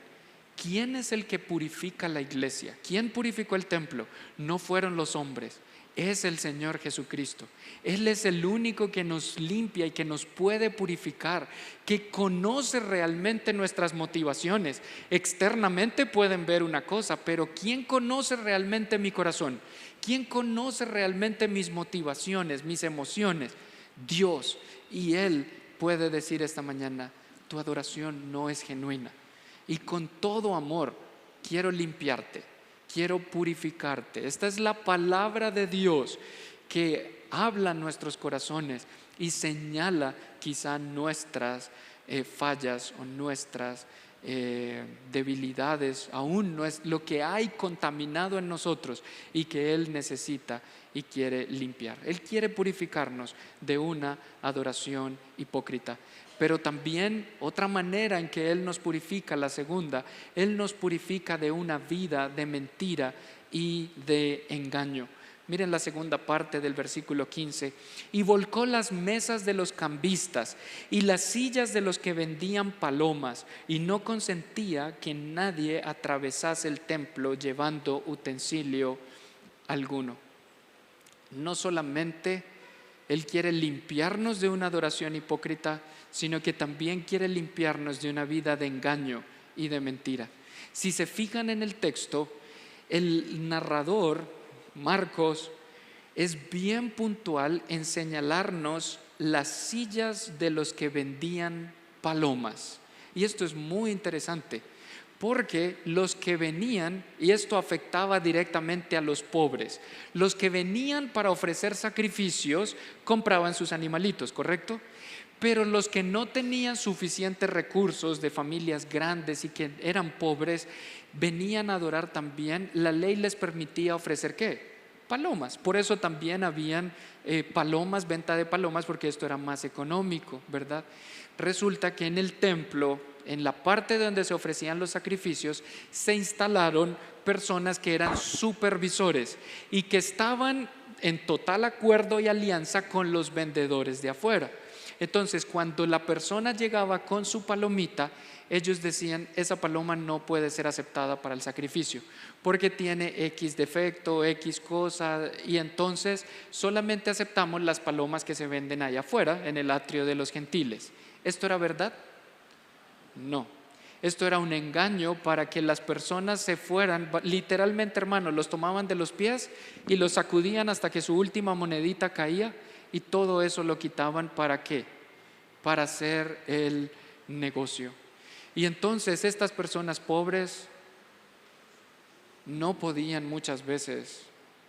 ¿quién es el que purifica la iglesia? ¿Quién purificó el templo? No fueron los hombres, es el Señor Jesucristo. Él es el único que nos limpia y que nos puede purificar, que conoce realmente nuestras motivaciones. Externamente pueden ver una cosa, pero ¿quién conoce realmente mi corazón? ¿Quién conoce realmente mis motivaciones, mis emociones? Dios. Y Él puede decir esta mañana: tu adoración no es genuina, y con todo amor quiero limpiarte, quiero purificarte. Esta es la palabra de Dios que habla en nuestros corazones y señala quizá nuestras fallas o nuestras debilidades, aún no es lo que hay contaminado en nosotros y que Él necesita y quiere limpiar. Él quiere purificarnos de una adoración hipócrita. Pero también otra manera en que Él nos purifica, la segunda, Él nos purifica de una vida de mentira y de engaño. Miren la segunda parte del versículo 15. Y volcó las mesas de los cambistas y las sillas de los que vendían palomas, y no consentía que nadie atravesase el templo llevando utensilio alguno. No solamente Él quiere limpiarnos de una adoración hipócrita, sino que también quiere limpiarnos de una vida de engaño y de mentira. Si se fijan en el texto, el narrador Marcos es bien puntual en señalarnos las sillas de los que vendían palomas. Y esto es muy interesante, porque los que venían, y esto afectaba directamente a los pobres, los que venían para ofrecer sacrificios compraban sus animalitos, ¿correcto? Pero los que no tenían suficientes recursos, de familias grandes y que eran pobres, venían a adorar también. La ley les permitía ofrecer ¿qué? Palomas. Por eso también habían palomas, venta de palomas, porque esto era más económico, ¿verdad? Resulta que en el templo, en la parte donde se ofrecían los sacrificios, se instalaron personas que eran supervisores y que estaban en total acuerdo y alianza con los vendedores de afuera. Entonces, cuando la persona llegaba con su palomita, ellos decían: esa paloma no puede ser aceptada para el sacrificio porque tiene X defecto, X cosa, y entonces solamente aceptamos las palomas que se venden allá afuera en el atrio de los gentiles. ¿Esto era verdad? No. Esto era un engaño para que las personas se fueran, literalmente, hermanos, los tomaban de los pies y los sacudían hasta que su última monedita caía, y todo eso lo quitaban. ¿Para qué? Para hacer el negocio. Y entonces estas personas pobres no podían muchas veces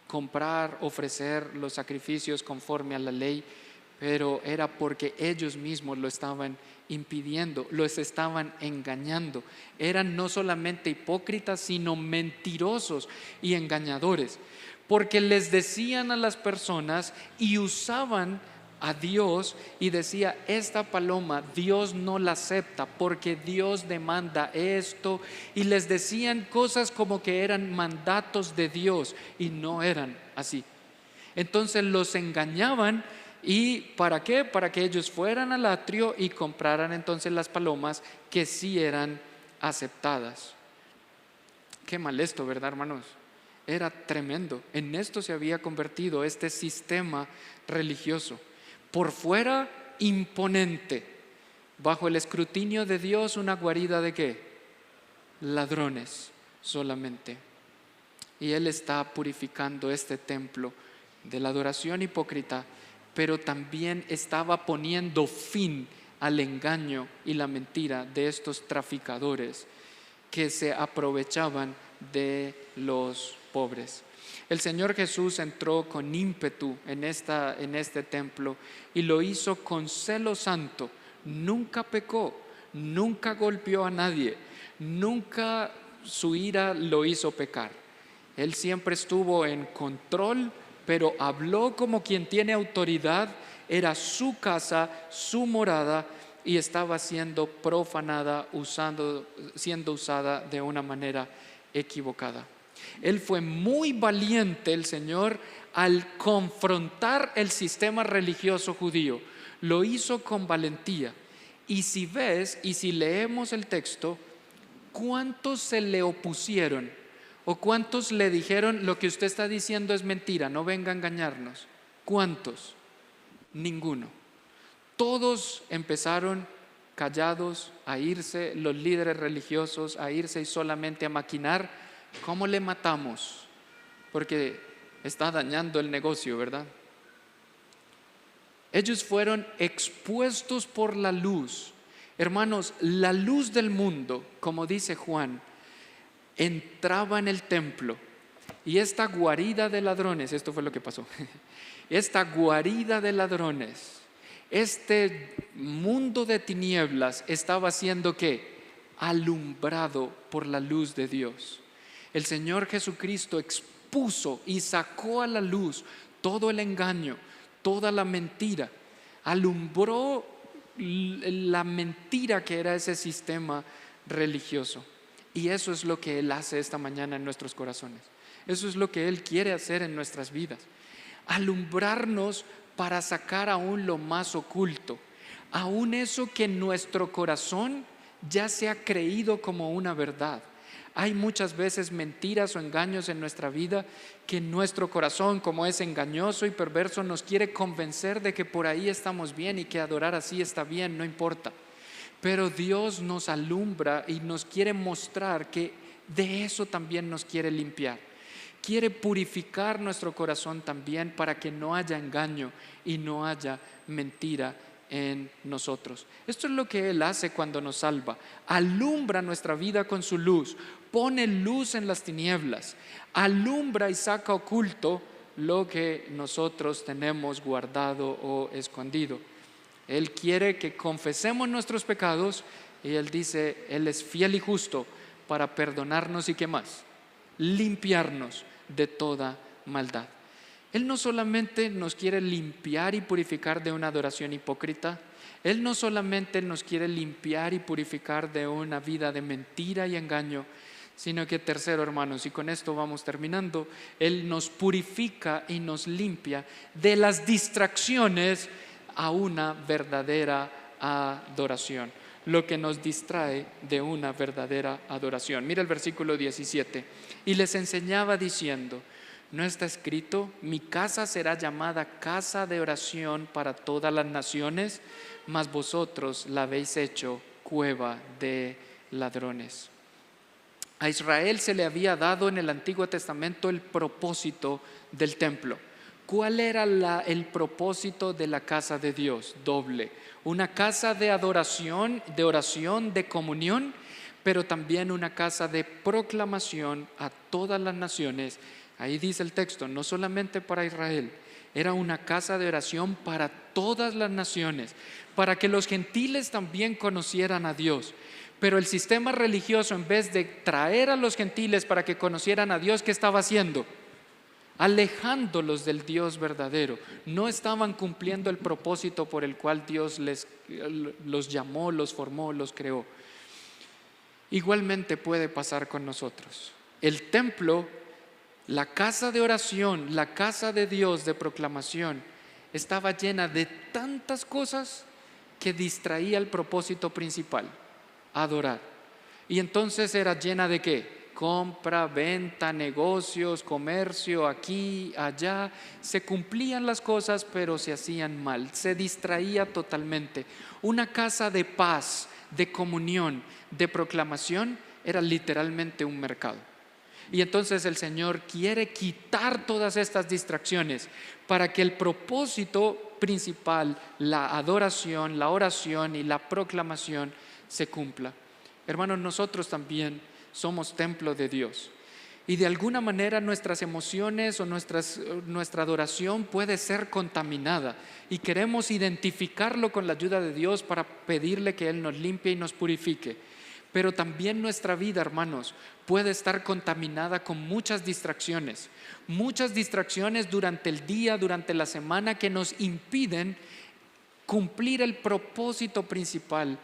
comprar, ofrecer los sacrificios conforme a la ley, pero era porque ellos mismos lo estaban impidiendo, los estaban engañando. Eran no solamente hipócritas, sino mentirosos y engañadores, porque les decían a las personas y usaban a Dios y decía: esta paloma Dios no la acepta porque Dios demanda esto, y les decían cosas como que eran mandatos de Dios y no eran así. Entonces los engañaban. ¿Y para qué? Para que ellos fueran al atrio y compraran entonces las palomas que sí eran aceptadas. Qué mal esto, ¿verdad, hermanos? Era tremendo. En esto se había convertido este sistema religioso. Por fuera, imponente. Bajo el escrutinio de Dios, una guarida ¿de qué? Ladrones solamente. Y Él está purificando este templo de la adoración hipócrita, pero también estaba poniendo fin al engaño y la mentira de estos traficadores que se aprovechaban de los pobres. El Señor Jesús entró con ímpetu en este templo y lo hizo con celo santo. Nunca pecó, nunca golpeó a nadie, nunca su ira lo hizo pecar. Él siempre estuvo en control, pero habló como quien tiene autoridad. Era su casa, su morada, y estaba siendo profanada, siendo usada de una manera equivocada. Él fue muy valiente, el Señor, al confrontar el sistema religioso judío. Lo hizo con valentía. Y si ves y si leemos el texto, ¿cuántos se le opusieron? ¿O cuántos le dijeron: lo que usted está diciendo es mentira, no venga a engañarnos? ¿Cuántos? Ninguno. Todos empezaron callados a irse, los líderes religiosos a irse y solamente a maquinar cómo le matamos, porque está dañando el negocio, ¿verdad? Ellos fueron expuestos por la luz. Hermanos, la luz del mundo, como dice Juan, entraba en el templo, y esta guarida de ladrones, esto fue lo que pasó, esta guarida de ladrones, este mundo de tinieblas estaba siendo ¿qué? Alumbrado por la luz de Dios. El Señor Jesucristo expuso y sacó a la luz todo el engaño, toda la mentira, alumbró la mentira que era ese sistema religioso. Y eso es lo que Él hace esta mañana en nuestros corazones. Eso es lo que Él quiere hacer en nuestras vidas. Alumbrarnos para sacar aún lo más oculto, aún eso que en nuestro corazón ya se ha creído como una verdad. Hay muchas veces mentiras o engaños en nuestra vida que nuestro corazón, como es engañoso y perverso, nos quiere convencer de que por ahí estamos bien y que adorar así está bien, no importa. Pero Dios nos alumbra y nos quiere mostrar que de eso también nos quiere limpiar. Quiere purificar nuestro corazón también para que no haya engaño y no haya mentira en nosotros. Esto es lo que Él hace cuando nos salva. Alumbra nuestra vida con su luz, pone luz en las tinieblas, alumbra y saca oculto lo que nosotros tenemos guardado o escondido. Él quiere que confesemos nuestros pecados, y Él dice: Él es fiel y justo para perdonarnos y ¿qué más? Limpiarnos de toda maldad. Él no solamente nos quiere limpiar y purificar de una adoración hipócrita, Él no solamente nos quiere limpiar y purificar de una vida de mentira y engaño, sino que tercero, hermanos, y con esto vamos terminando, Él nos purifica y nos limpia de las distracciones a una verdadera adoración, lo que nos distrae de una verdadera adoración. Mira el versículo 17: y les enseñaba diciendo: ¿no está escrito: mi casa será llamada casa de oración para todas las naciones? Mas vosotros la habéis hecho cueva de ladrones. A Israel se le había dado en el Antiguo Testamento el propósito del templo. ¿Cuál era el propósito de la casa de Dios? Doble: una casa de adoración, de oración, de comunión, pero también una casa de proclamación a todas las naciones. Ahí dice el texto, no solamente para Israel, era una casa de oración para todas las naciones, para que los gentiles también conocieran a Dios. Pero el sistema religioso, en vez de traer a los gentiles para que conocieran a Dios, ¿qué estaba haciendo? alejándolos del Dios verdadero. No estaban cumpliendo el propósito por el cual Dios los llamó, los formó, los creó. Igualmente puede pasar con nosotros. El templo, la casa de oración, la casa de Dios de proclamación, estaba llena de tantas cosas que distraía el propósito principal, adorar. Y entonces era llena de ¿qué? Compra, venta, negocios, comercio, aquí, allá. Se cumplían las cosas, pero se hacían mal. Se distraía totalmente. Una casa de paz, de comunión, de proclamación, era literalmente un mercado. Y entonces el Señor quiere quitar todas estas distracciones para que el propósito principal, la adoración, la oración y la proclamación se cumpla. Hermanos, nosotros también somos templo de Dios. Y de alguna manera nuestras emociones o nuestra adoración puede ser contaminada. Y queremos identificarlo con la ayuda de Dios para pedirle que Él nos limpie y nos purifique. Pero también nuestra vida, hermanos, puede estar contaminada con muchas distracciones durante el día, durante la semana, que nos impiden cumplir el propósito principal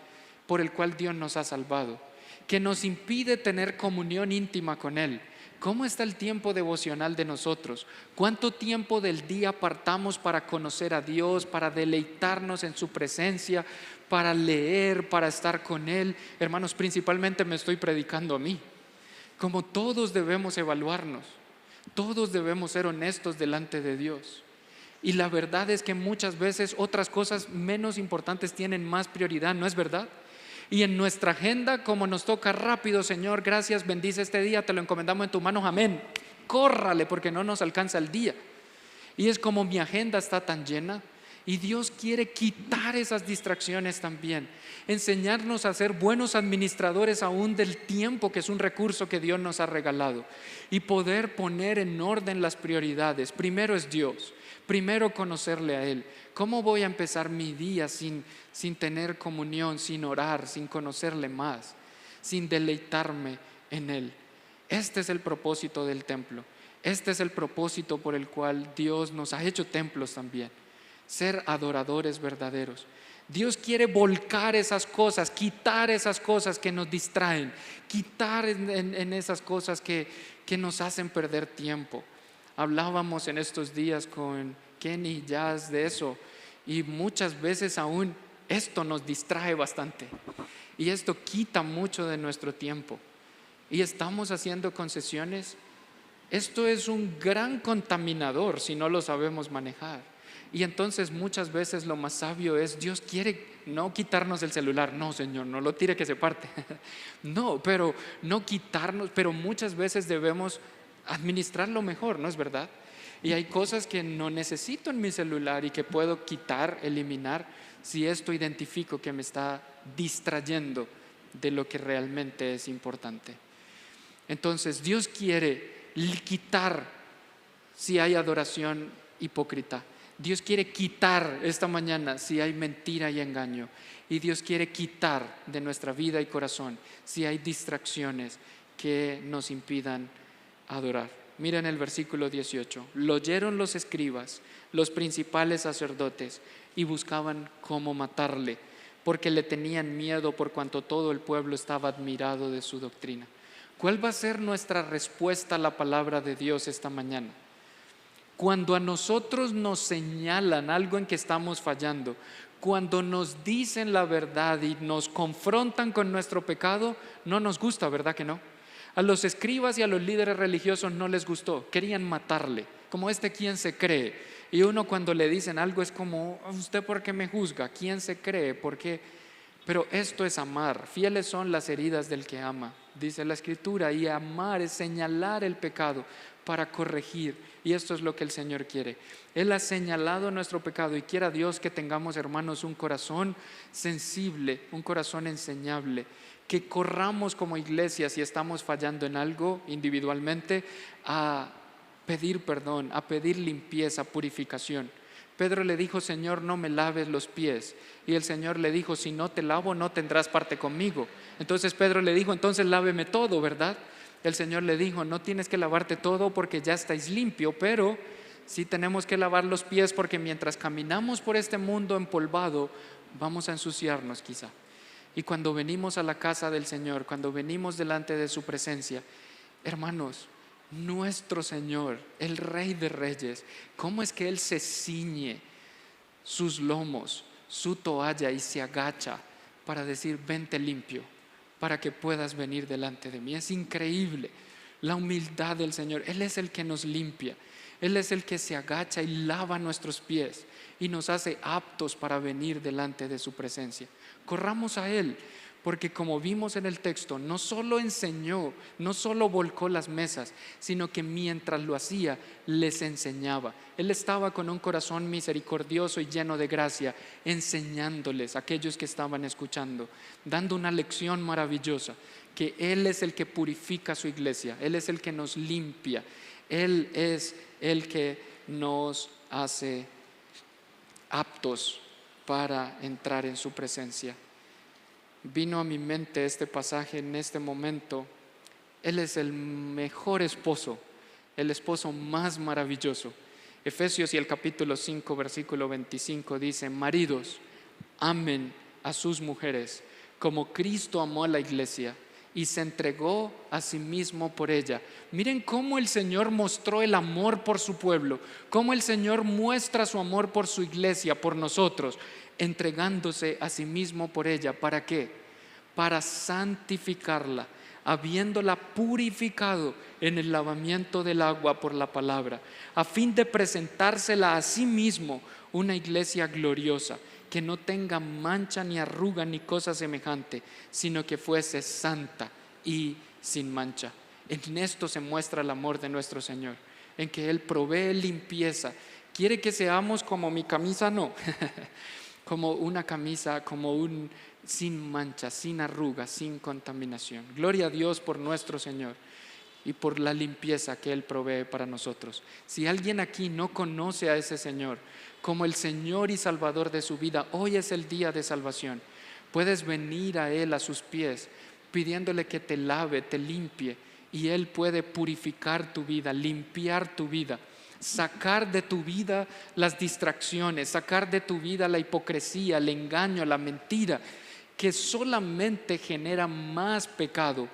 por el cual Dios nos ha salvado, que nos impide tener comunión íntima con Él. ¿Cómo está el tiempo devocional de nosotros? ¿Cuánto tiempo del día apartamos para conocer a Dios, para deleitarnos en su presencia, para leer, para estar con Él? Hermanos, principalmente me estoy predicando a mí. Como todos debemos evaluarnos, todos debemos ser honestos delante de Dios. Y la verdad es que muchas veces otras cosas menos importantes tienen más prioridad, ¿no es verdad? Y en nuestra agenda, como nos toca rápido, Señor, gracias, bendice este día, te lo encomendamos en tus manos, amén. Córrale porque no nos alcanza el día. Y es como mi agenda está tan llena. Y Dios quiere quitar esas distracciones también, enseñarnos a ser buenos administradores aún del tiempo, que es un recurso que Dios nos ha regalado, y poder poner en orden las prioridades. Primero es Dios, primero conocerle a Él. ¿Cómo voy a empezar mi día sin tener comunión, sin orar, sin conocerle más, sin deleitarme en Él? Este es el propósito del templo. Este es el propósito por el cual Dios nos ha hecho templos también. Ser adoradores verdaderos. Dios quiere volcar esas cosas, quitar esas cosas que nos distraen, quitar en esas cosas que nos hacen perder tiempo. Hablábamos en estos días con Kenny y Jazz de eso, y muchas veces aún esto nos distrae bastante y esto quita mucho de nuestro tiempo y estamos haciendo concesiones. Esto es un gran contaminador si no lo sabemos manejar. Y entonces muchas veces lo más sabio es, Dios quiere no quitarnos el celular. No, Señor, no lo tire que se parte. No, pero no quitarnos, pero muchas veces debemos administrarlo mejor, ¿no es verdad? Y hay cosas que no necesito en mi celular y que puedo quitar, eliminar, si esto identifico que me está distrayendo de lo que realmente es importante. Entonces Dios quiere quitar si hay adoración hipócrita. Dios quiere quitar esta mañana si hay mentira y engaño. Y Dios quiere quitar de nuestra vida y corazón si hay distracciones que nos impidan adorar. Miren el versículo 18. Lo oyeron los escribas, los principales sacerdotes, y buscaban cómo matarle, porque le tenían miedo por cuanto todo el pueblo estaba admirado de su doctrina. ¿Cuál va a ser nuestra respuesta a la palabra de Dios esta mañana? Cuando a nosotros nos señalan algo en que estamos fallando, cuando nos dicen la verdad y nos confrontan con nuestro pecado, no nos gusta, ¿verdad que no? A los escribas y a los líderes religiosos no les gustó, querían matarle, como ¿quién se cree? Y uno cuando le dicen algo es como, ¿usted por qué me juzga? ¿Quién se cree? ¿Por qué? Pero esto es amar, fieles son las heridas del que ama, dice la Escritura, y amar es señalar el pecado para corregir, y esto es lo que el Señor quiere. Él ha señalado nuestro pecado y quiera Dios que tengamos, hermanos, un corazón sensible, un corazón enseñable, que corramos como iglesia si estamos fallando en algo individualmente a pedir perdón, a pedir limpieza, purificación. Pedro le dijo, Señor, no me laves los pies. Y el Señor le dijo, si no te lavo, no tendrás parte conmigo. Entonces Pedro le dijo, entonces láveme todo, ¿verdad? El Señor le dijo, no tienes que lavarte todo porque ya estáis limpio, pero sí tenemos que lavar los pies porque mientras caminamos por este mundo empolvado, vamos a ensuciarnos quizá. Y cuando venimos a la casa del Señor, cuando venimos delante de su presencia, hermanos, nuestro Señor, el Rey de Reyes, ¿cómo es que Él se ciñe sus lomos, su toalla y se agacha para decir, vente limpio, para que puedas venir delante de mí? Es increíble la humildad del Señor. Él es el que nos limpia, Él es el que se agacha y lava nuestros pies y nos hace aptos para venir delante de su presencia. Corramos a Él, porque como vimos en el texto, no solo enseñó, no solo volcó las mesas, sino que mientras lo hacía, les enseñaba. Él estaba con un corazón misericordioso y lleno de gracia, enseñándoles a aquellos que estaban escuchando, dando una lección maravillosa, que Él es el que purifica su iglesia, Él es el que nos limpia, Él es el que nos hace aptos para entrar en su presencia. Vino a mi mente este pasaje en este momento. Él es el mejor esposo, el esposo más maravilloso. Efesios y el capítulo 5, versículo 25 dice, maridos, amen a sus mujeres como Cristo amó a la iglesia y se entregó a sí mismo por ella. Miren cómo el Señor mostró el amor por su pueblo, cómo el Señor muestra su amor por su iglesia, por nosotros, entregándose a sí mismo por ella. ¿Para qué? Para santificarla, habiéndola purificado en el lavamiento del agua por la palabra, a fin de presentársela a sí mismo una iglesia gloriosa, que no tenga mancha ni arruga ni cosa semejante, sino que fuese santa y sin mancha. En esto se muestra el amor de nuestro Señor, en que Él provee limpieza. Quiere que seamos como mi camisa, no, como una camisa, como un sin mancha, sin arruga, sin contaminación. Gloria a Dios por nuestro Señor y por la limpieza que Él provee para nosotros. Si alguien aquí no conoce a ese Señor como el Señor y Salvador de su vida, hoy es el día de salvación. Puedes venir a Él a sus pies pidiéndole que te lave, te limpie, y Él puede purificar tu vida, limpiar tu vida, sacar de tu vida las distracciones, sacar de tu vida la hipocresía, el engaño, la mentira, que solamente genera más pecado.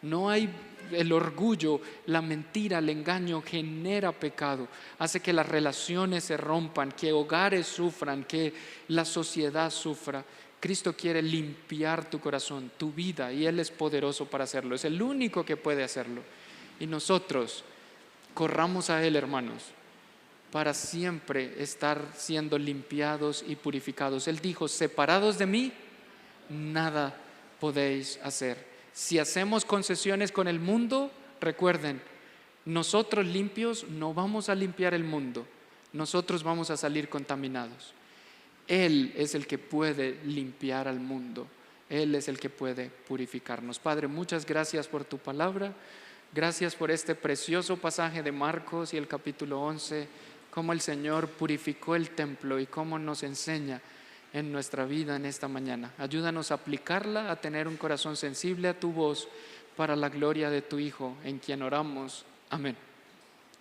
No hay el orgullo, la mentira, el engaño genera pecado, hace que las relaciones se rompan, que hogares sufran, que la sociedad sufra. Cristo quiere limpiar tu corazón, tu vida, y Él es poderoso para hacerlo, es el único que puede hacerlo. Y nosotros corramos a Él, hermanos, para siempre estar siendo limpiados y purificados. Él dijo, separados de mí, nada podéis hacer. Si hacemos concesiones con el mundo, recuerden, nosotros limpios no vamos a limpiar el mundo, nosotros vamos a salir contaminados. Él es el que puede limpiar al mundo, Él es el que puede purificarnos. Padre, muchas gracias por tu palabra, gracias por este precioso pasaje de Marcos y el capítulo 11, cómo el Señor purificó el templo y cómo nos enseña en nuestra vida en esta mañana. Ayúdanos a aplicarla, a tener un corazón sensible a tu voz, para la gloria de tu Hijo, en quien oramos. Amén.